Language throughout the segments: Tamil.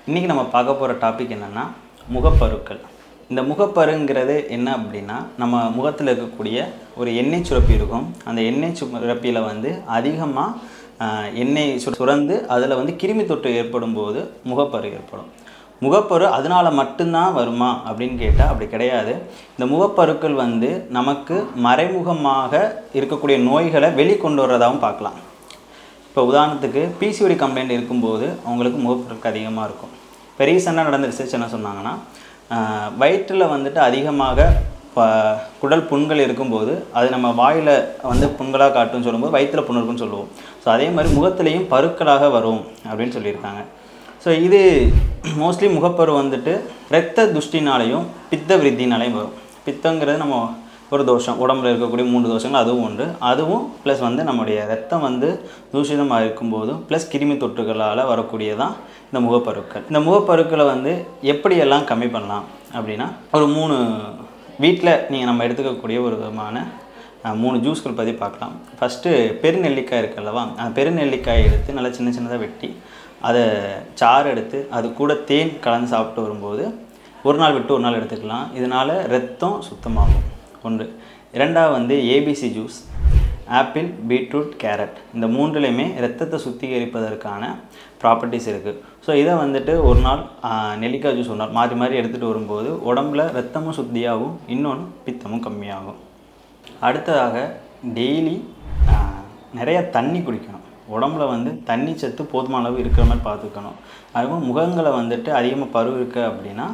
இன்றைக்கி நம்ம பார்க்க போகிற டாபிக் என்னென்னா முகப்பருக்கள். இந்த முகப்பருங்கிறது என்ன அப்படின்னா, நம்ம முகத்தில் இருக்கக்கூடிய ஒரு எண்ணெய் சுரப்பி இருக்கும். அந்த எண்ணெய் சுரப்பியில் அதிகமாக எண்ணெய் சுரந்து அதில் கிருமி தொற்று ஏற்படும் போது முகப்பரு ஏற்படும். முகப்பரு அதனால் மட்டும்தான் வருமா அப்படின்னு கேட்டால் அப்படி கிடையாது. இந்த முகப்பருக்கள் நமக்கு மறைமுகமாக இருக்கக்கூடிய நோய்களை வெளிக்கொண்டு வர்றதாகவும் பார்க்கலாம். இப்போ உதாரணத்துக்கு பிசிஓடி கம்ப்ளைண்ட் இருக்கும்போது அவங்களுக்கு முகப்பருக்கள் அதிகமாக இருக்கும். இப்போ ரீசெண்டாக நடந்த ரிசர்ச் என்ன சொன்னாங்கன்னா, வயிற்றில் அதிகமாக குடல் புண்கள் இருக்கும்போது அது நம்ம வாயில் புண்களாக காட்டுன்னு சொல்லும்போது வயிற்றில் புண் இருக்குன்னு சொல்லுவோம். ஸோ அதே மாதிரி முகத்திலையும் பருக்களாக வரும் அப்படின்னு சொல்லியிருக்காங்க. ஸோ இது மோஸ்ட்லி முகப்பரு இரத்த துஷ்டினாலையும் பித்த விருத்தினாலையும் வரும். பித்தங்கிறது நம்ம ஒரு தோஷம், உடம்புல இருக்கக்கூடிய 3 தோஷங்கள் அதுவும் ஒன்று. அதுவும் ப்ளஸ் நம்முடைய ரத்தம் தூஷிதமாக இருக்கும்போதும் ப்ளஸ் கிருமி தொற்றுகளால் வரக்கூடியதான் இந்த முகப்பருக்கள். இந்த முகப்பருக்களை எப்படியெல்லாம் கம்மி பண்ணலாம் அப்படின்னா, ஒரு 3 வீட்டில் நம்ம எடுத்துக்கக்கூடிய ஒரு விதமான 3 ஜூஸ்கள் பற்றி பார்க்கலாம். ஃபஸ்ட்டு பெருநெல்லிக்காய் இருக்குல்லவா, அந்த பெருநெல்லிக்காயை எடுத்து நல்லா சின்ன சின்னதாக வெட்டி அதை சாறு எடுத்து அது கூட தேன் கலந்து சாப்பிட்டு வரும்போது ஒரு நாள் விட்டு ஒரு நாள் எடுத்துக்கலாம். இதனால் ரத்தம் சுத்தமாகும். ஒன்று. இரண்டாவது ABC juice, apple, beetroot, carrot, இந்த 3லையுமே ரத்தத்தை சுத்திகரிப்பதற்கான ப்ராப்பர்ட்டிஸ் இருக்குது. ஸோ இதை ஒரு நாள் நெல்லிக்காய் ஜூஸ் ஒரு நாள் மாறி மாறி எடுத்துகிட்டு வரும்போது உடம்புல ரத்தமும் சுத்தியாகும், இன்னொன்று பித்தமும் கம்மியாகும். அடுத்ததாக டெய்லி நிறைய தண்ணி குடிக்கணும். உடம்புல தண்ணி சத்து போதுமான அளவு இருக்கிற மாதிரி பார்த்துக்கணும். அதுவும் முகங்களை அதிகமாக பரு இருக்குது அப்படின்னா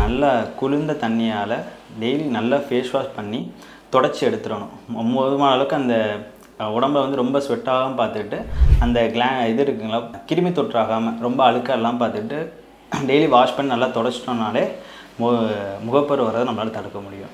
நல்லா குளிர்ந்த தண்ணியால் டெய்லி நல்லா ஃபேஸ் வாஷ் பண்ணி தொடச்சி எடுத்துடணும். போதுமான அளவுக்கு அந்த உடம்புல ரொம்ப ஸ்வெட்டாகாமல் பார்த்துட்டு அந்த இது இருக்குங்களா கிருமி தொற்றாகாமல் ரொம்ப அழுக்கெல்லாம் பார்த்துட்டு டெய்லி வாஷ் பண்ணி நல்லா தொடச்சிட்டோம்னாலே முகப்பரு வர்றதை நம்மளால் தடுக்க முடியும்.